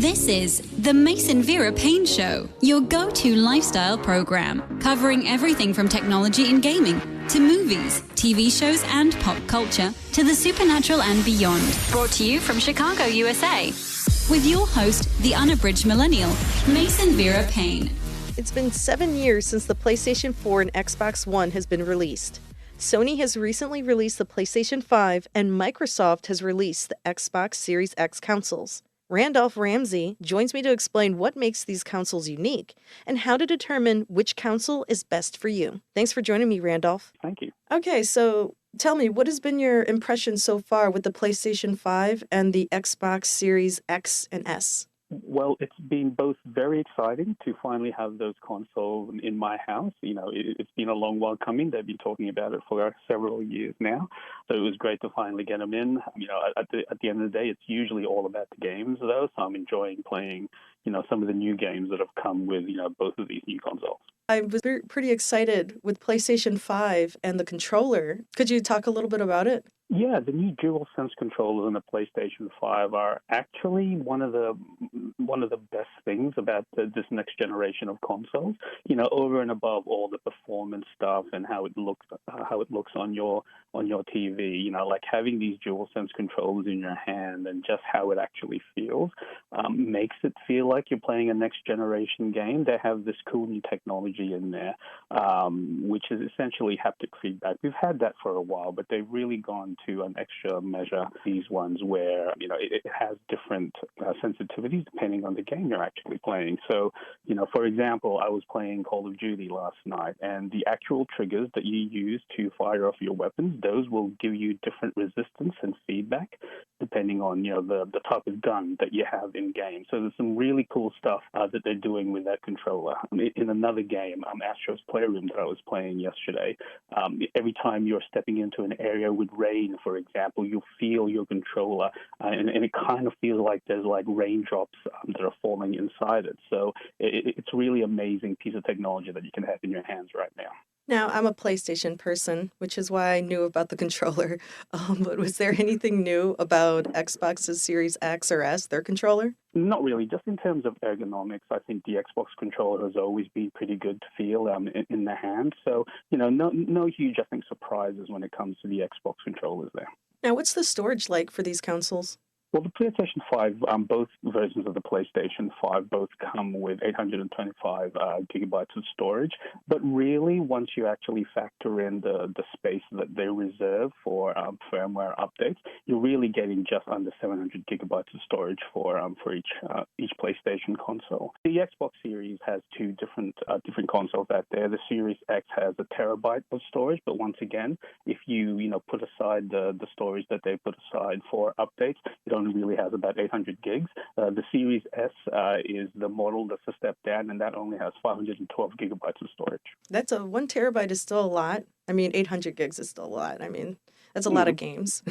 This is the Mason Vera Paine Show, your go-to lifestyle program, covering everything from technology and gaming to movies, TV shows, and pop culture to the supernatural and beyond. Brought to you from Chicago, USA, with your host, the unabridged millennial, Mason Vera Paine. It's been 7 years since the PlayStation 4 and Xbox One has been released. Sony has recently released the PlayStation 5, and Microsoft has released the Xbox Series X consoles. Randolph Ramsay joins me to explain what makes these consoles unique and how to determine which console is best for you. Thanks for joining me, Randolph. Thank you. Okay, so tell me, what has been your impression so far with the PlayStation 5 and the Xbox Series X and S? Well, it's been both very exciting to finally have those consoles in my house. You know, it's been a long while coming. They've been talking about it for several years now. So it was great to finally get them in. You know, at the end of the day, it's usually all about the games, though. So I'm enjoying playing, you know, some of the new games that have come with, you know, both of these new consoles. I was pretty excited with PlayStation 5 and the controller. Could you talk a little bit about it? Yeah, the new DualSense controllers on the PlayStation 5 are actually one of the best things about this next generation of consoles. You know, over and above all the performance stuff and how it looks on your TV. You know, like having these DualSense controllers in your hand and just how it actually feels makes it feel like you're playing a next generation game. They have this cool new technology in there, which is essentially haptic feedback. We've had that for a while, but they've really gone to an extra measure, these ones where, you know, it has different sensitivities depending on the game you're actually playing. So, you know, for example, I was playing Call of Duty last night, and the actual triggers that you use to fire off your weapons, those will give you different resistance and feedback depending on, you know, the type of gun that you have in game. So there's some really cool stuff that they're doing with that controller. In another game, Astro's Playroom that I was playing yesterday, every time you're stepping into an area with rain, for example, you'll feel your controller, and it kind of feels like there's like raindrops that are falling inside it. So it's a really amazing piece of technology that you can have in your hands right now. Now, I'm a PlayStation person, which is why I knew about the controller. But was there anything new about Xbox's Series X or S, their controller? Not really. Just in terms of ergonomics, I think the Xbox controller has always been pretty good to feel in the hand. So, you know, no huge, I think, surprises when it comes to the Xbox controllers there. Now, what's the storage like for these consoles? Well, the PlayStation 5, both versions of the PlayStation 5 both come with 825 gigabytes of storage. But really, once you actually factor in the space that they reserve for firmware updates, you're really getting just under 700 gigabytes of storage for each PlayStation console. The Xbox Series has two different consoles out there. The Series X has a terabyte of storage, but once again, if you put aside the storage that they put aside for updates, it only really has about 800 gigs. The Series S is the model that's a step down, and that only has 512 gigabytes of storage. That's 1 terabyte is still a lot. I mean, 800 gigs is still a lot. I mean, that's a lot of games.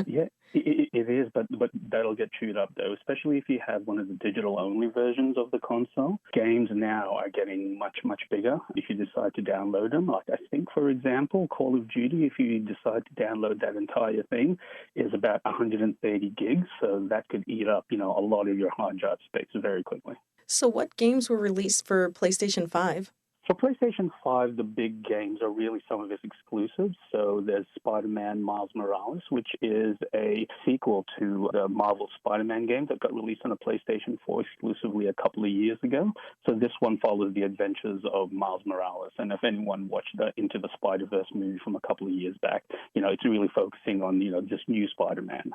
Yeah, it is, but that'll get chewed up, though, especially if you have one of the digital-only versions of the console. Games now are getting much, much bigger if you decide to download them. Like, I think, for example, Call of Duty, if you decide to download that entire thing, is about 130 gigs, so that could eat up, a lot of your hard drive space very quickly. So what games were released for PlayStation 5? For PlayStation 5, the big games are really some of its exclusives. So there's Spider-Man Miles Morales, which is a sequel to the Marvel Spider-Man game that got released on a PlayStation 4 exclusively a couple of years ago. So this one follows the adventures of Miles Morales. And if anyone watched the Into the Spider-Verse movie from a couple of years back, it's really focusing on, this new Spider-Man.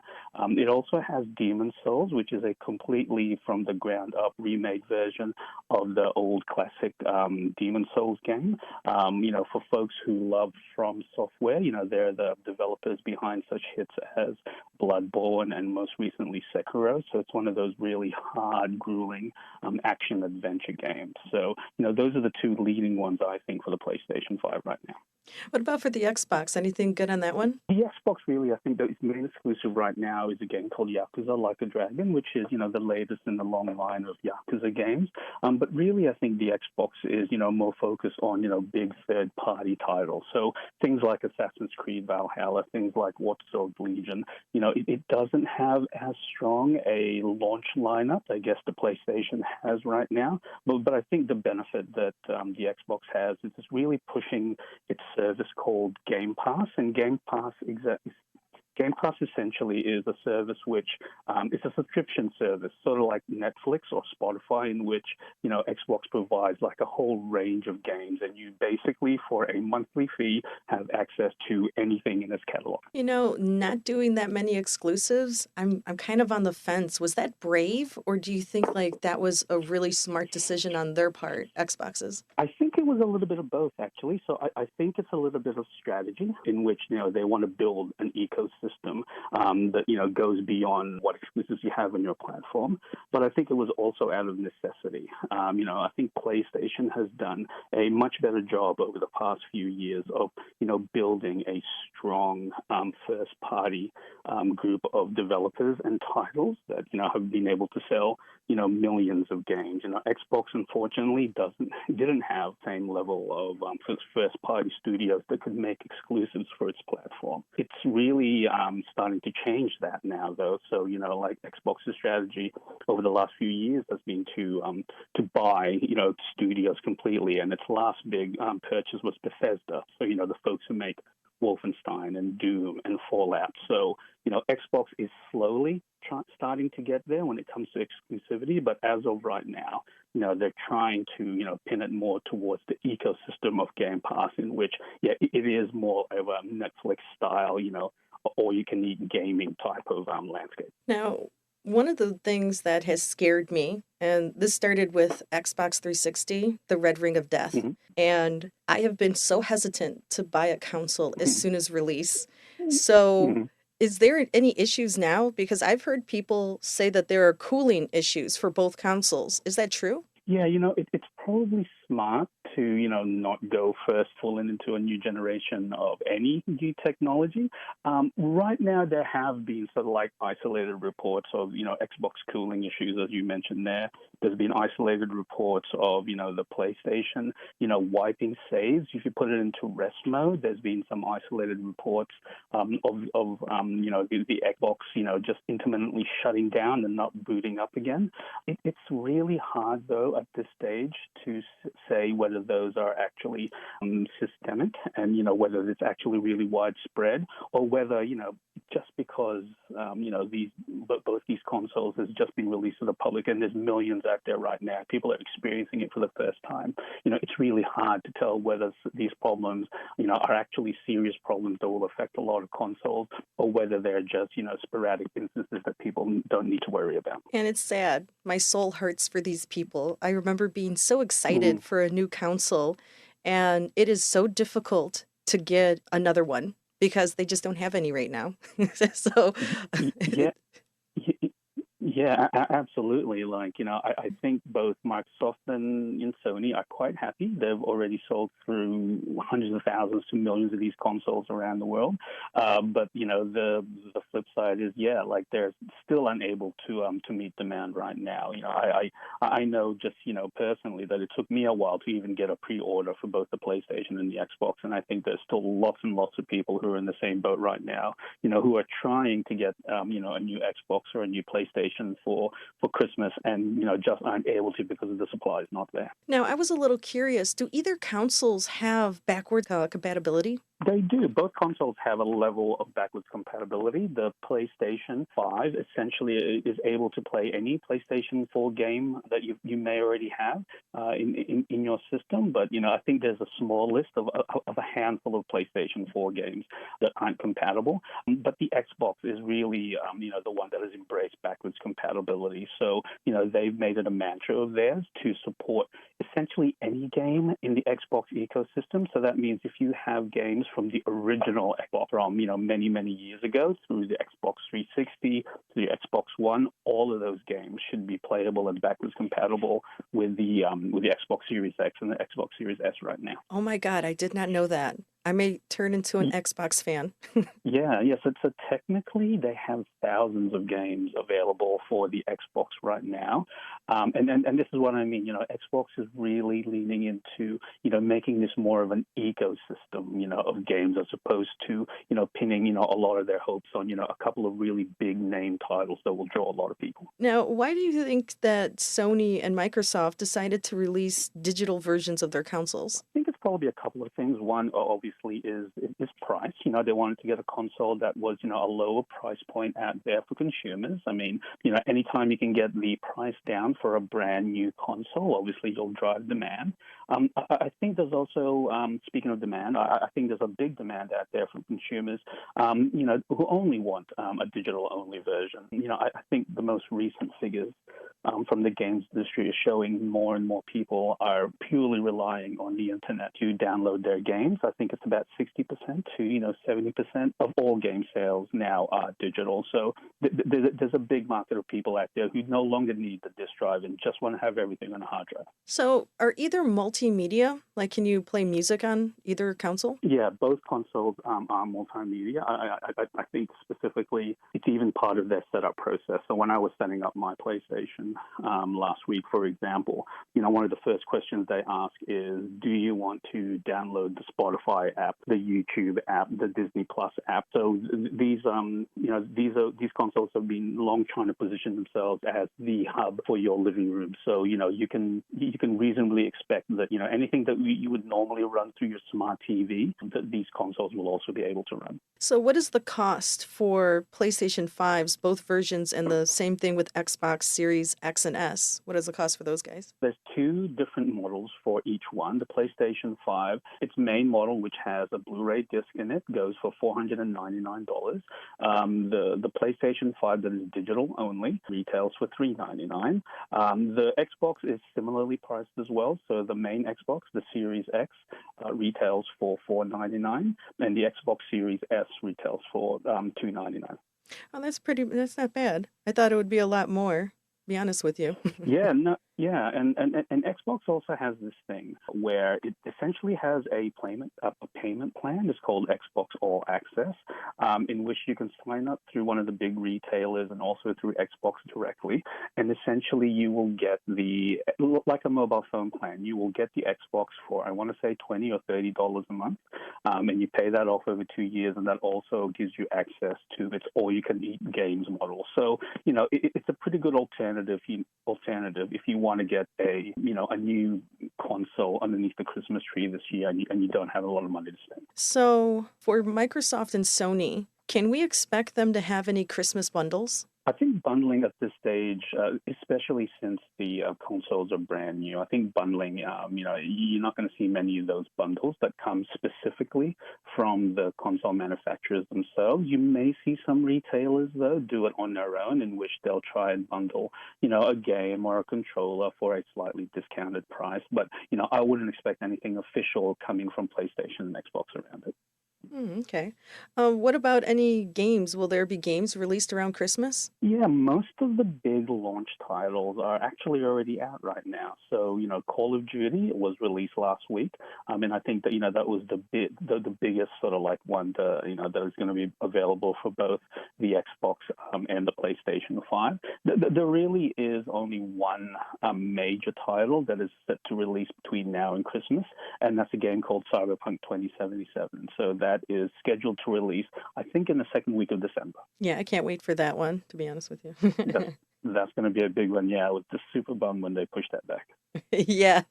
It also has Demon's Souls, which is a completely from the ground up remade version of the old classic Demon's Souls game. For folks who love From Software, they're the developers behind such hits as Bloodborne and most recently Sekiro. So it's one of those really hard, grueling action adventure games. So, those are the two leading ones, I think, for the PlayStation 5 right now. What about for the Xbox? Anything good on that one? The Xbox, really, I think that its main exclusive right now is a game called Yakuza Like a Dragon, which is, the latest in the long line of Yakuza games. But really, I think the Xbox is, more more focus on, big third-party titles. So things like Assassin's Creed Valhalla, things like Watch Dogs Legion, it doesn't have as strong a launch lineup, I guess, the PlayStation has right now. But I think the benefit that the Xbox has is it's really pushing its service called Game Pass, and Game Pass essentially is a service which it's a subscription service, sort of like Netflix or Spotify, in which Xbox provides like a whole range of games, and you basically for a monthly fee have access to anything in its catalog. Not doing that many exclusives, I'm kind of on the fence. Was that brave, or do you think like that was a really smart decision on their part, Xbox's? I think it was a little bit of both, actually. So I think it's a little bit of strategy in which they want to build an ecosystem that goes beyond what exclusives you have on your platform. But I think it was also out of necessity. I think PlayStation has done a much better job over the past few years of building a strong first-party group of developers and titles that have been able to sell millions of games. Xbox unfortunately didn't have the same level of first-party studios that could make exclusives for its platform. It's really starting to change that now, though. So like Xbox's strategy over the last few years has been to buy studios completely, and its last big purchase was Bethesda. So the folks who make Wolfenstein and Doom and Fallout. So Xbox is slowly starting to get there when it comes to exclusivity, but as of right now, they're trying to pin it more towards the ecosystem of Game Pass, in which it is more of a Netflix style, all you can eat gaming type of landscape. Now, one of the things that has scared me, and this started with Xbox 360, the Red Ring of Death, and I have been so hesitant to buy a console as soon as release. So is there any issues now? Because I've heard people say that there are cooling issues for both consoles. Is that true? Yeah, it's probably smart to, not go first full into a new generation of any new technology. Right now, there have been sort of like isolated reports of, Xbox cooling issues, as you mentioned there. There's been isolated reports of, the PlayStation, wiping saves. If you put it into rest mode, there's been some isolated reports of the Xbox, just intermittently shutting down and not booting up again. It's really hard, though, at this stage to say whether those are actually systemic and, whether it's actually really widespread, or whether, just because, both these consoles has just been released to the public and there's millions out there right now, people are experiencing it for the first time. It's really hard to tell whether these problems, are actually serious problems that will affect a lot of consoles, or whether they're just, sporadic instances that people don't need to worry about. And it's sad. My soul hurts for these people. I remember being so excited for a new console, and it is so difficult to get another one because they just don't have any right now. So Yeah, absolutely. I think both Microsoft and Sony are quite happy. They've already sold through hundreds of thousands to millions of these consoles around the world. But the flip side is, they're still unable to meet demand right now. I know just personally that it took me a while to even get a pre-order for both the PlayStation and the Xbox, and I think there's still lots and lots of people who are in the same boat right now. Who are trying to get a new Xbox or a new PlayStation for Christmas, and just aren't able to because of the supply is not there. Now, I was a little curious. Do either consoles have backward compatibility? They do. Both consoles have a level of backwards compatibility. The PlayStation 5 essentially is able to play any PlayStation 4 game that you may already have in your system. But, I think there's a small list of a handful of PlayStation 4 games that aren't compatible. But the Xbox is really, the one that has embraced backwards compatibility. So, they've made it a mantra of theirs to support essentially any game in the Xbox ecosystem. So that means if you have games from the original Xbox from, many, many years ago through the Xbox 360 to the Xbox One, all of those games should be playable and backwards compatible with the Xbox Series X and the Xbox Series S right now. Oh my God, I did not know that. I may turn into an Xbox fan. Yeah, so technically they have thousands of games available for the Xbox right now. And this is what I mean, Xbox is really leaning into, making this more of an ecosystem, of games as opposed to, pinning, a lot of their hopes on, a couple of really big name titles that will draw a lot of people. Now, why do you think that Sony and Microsoft decided to release digital versions of their consoles? I think it's probably a couple of things. One, obviously, is price. They wanted to get a console that was, a lower price point out there for consumers. I mean, anytime you can get the price down for a brand new console, obviously you'll drive demand. I think there's also, speaking of demand, I think there's a big demand out there from consumers, who only want a digital-only version. I think the most recent figures from the games industry is showing more and more people are purely relying on the internet to download their games. I think it's about 60% to 70% of all game sales now are digital. So there's a big market of people out there who no longer need the disk drive and just want to have everything on a hard drive. So are either multimedia? Like, can you play music on either console? Yeah, both consoles are multimedia. I think specifically it's even part of their setup process. So when I was setting up my PlayStation last week, for example, one of the first questions they ask is, do you want to download the Spotify app, the YouTube app, the Disney Plus app? So these consoles have been long trying to position themselves as the hub for your living room. So you can reasonably expect that anything that you would normally run through your smart TV, that these consoles will also be able to run. So what is the cost for PlayStation 5s, both versions, and the same thing with Xbox Series X and S? What is the cost for those guys? There's two different models for each one. The PlayStation 5, its main model, which has a Blu-ray disc in it, goes for $499. The PlayStation 5 that is digital only retails for $399. The Xbox is similarly priced as well. So the main Xbox, the Series X, retails for $499, and the Xbox Series S retails for $299. Oh, that's not bad. I thought it would be a lot more, to be honest with you. And Xbox also has this thing where it essentially has a payment plan. It's called Xbox All Access, in which you can sign up through one of the big retailers and also through Xbox directly. And essentially you will get like a mobile phone plan, you will get the Xbox for, I want to say, $20 or $30 a month. And you pay that off over 2 years, and that also gives you access to its all-you-can-eat games model. So, it's a pretty good alternative if you want to get a new console underneath the Christmas tree this year and you don't have a lot of money to spend. So for Microsoft and Sony, can we expect them to have any Christmas bundles? I think bundling at this stage, especially since the consoles are brand new, I think bundling, you're not going to see many of those bundles that come specifically from the console manufacturers themselves. You may see some retailers, though, do it on their own, in which they'll try and bundle, a game or a controller for a slightly discounted price. But, I wouldn't expect anything official coming from PlayStation and Xbox around it. Okay. What about any games? Will there be games released around Christmas? Yeah, most of the big launch titles are actually already out right now. So, Call of Duty was released last week. And I think that, that was the biggest sort of like one that is going to be available for both the Xbox and the PlayStation 5. There really is only one major title that is set to release between now and Christmas, and that's a game called Cyberpunk 2077. So that is scheduled to release, I think, in the second week of December. Yeah, I can't wait for that one, to be honest with you. That's going to be a big one. Yeah, I was just super bummed when they pushed that back. Yeah,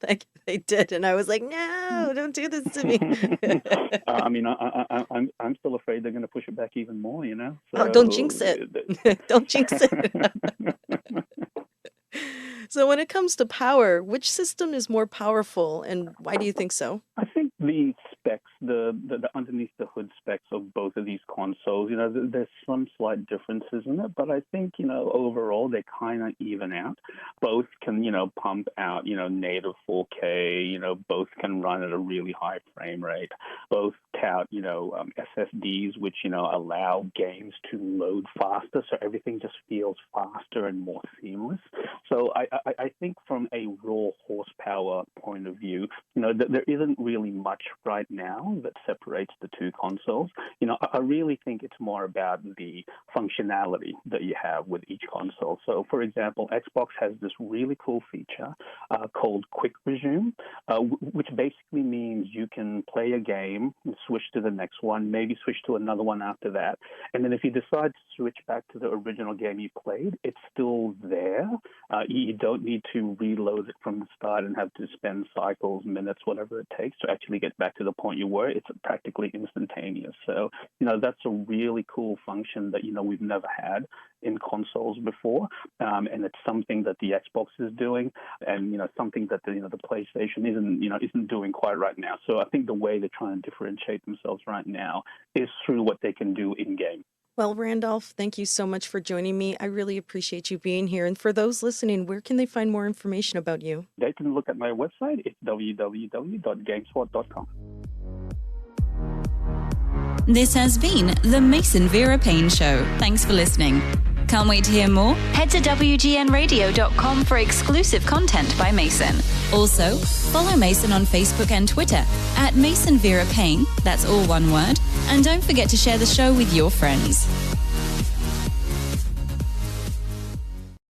they did, and I was like, no, don't do this to me. I mean, I'm still afraid they're going to push it back even more. So, oh, don't jinx it! Don't jinx it. So when it comes to power, which system is more powerful, and why do you think so? I think the specs, the underneath the hood specs of both of these consoles, there's some slight differences in it, but I think, overall they kind of even out. Both can, pump out, native 4K, both can run at a really high frame rate. Both tout, SSDs, which, allow games to load faster, so everything just feels faster and more seamless. So I think from a raw horsepower point of view, there isn't really much right now that separates the two consoles. I really think it's more about the functionality that you have with each console. So, for example, Xbox has this really cool feature called Quick Resume, which basically means you can play a game, switch to the next one, maybe switch to another one after that. And then if you decide to switch back to the original game you played, it's still there. You don't need to reload it from the start and have to spend cycles, minutes, whatever it takes to actually get back to the point you were. It's practically instantaneous. So, that's a really cool function that, we've never had in consoles before. And it's something that the Xbox is doing and, something that the PlayStation isn't doing quite right now. So I think the way they're trying to differentiate themselves right now is through what they can do in-game. Well, Randolph, thank you so much for joining me. I really appreciate you being here. And for those listening, where can they find more information about you? They can look at my website. It's www.gamespot.com. This has been the Mason Vera Paine Show. Thanks for listening. Can't wait to hear more? Head to WGNradio.com for exclusive content by Mason. Also, follow Mason on Facebook and Twitter at Mason Vera Paine. That's all one word. And don't forget to share the show with your friends.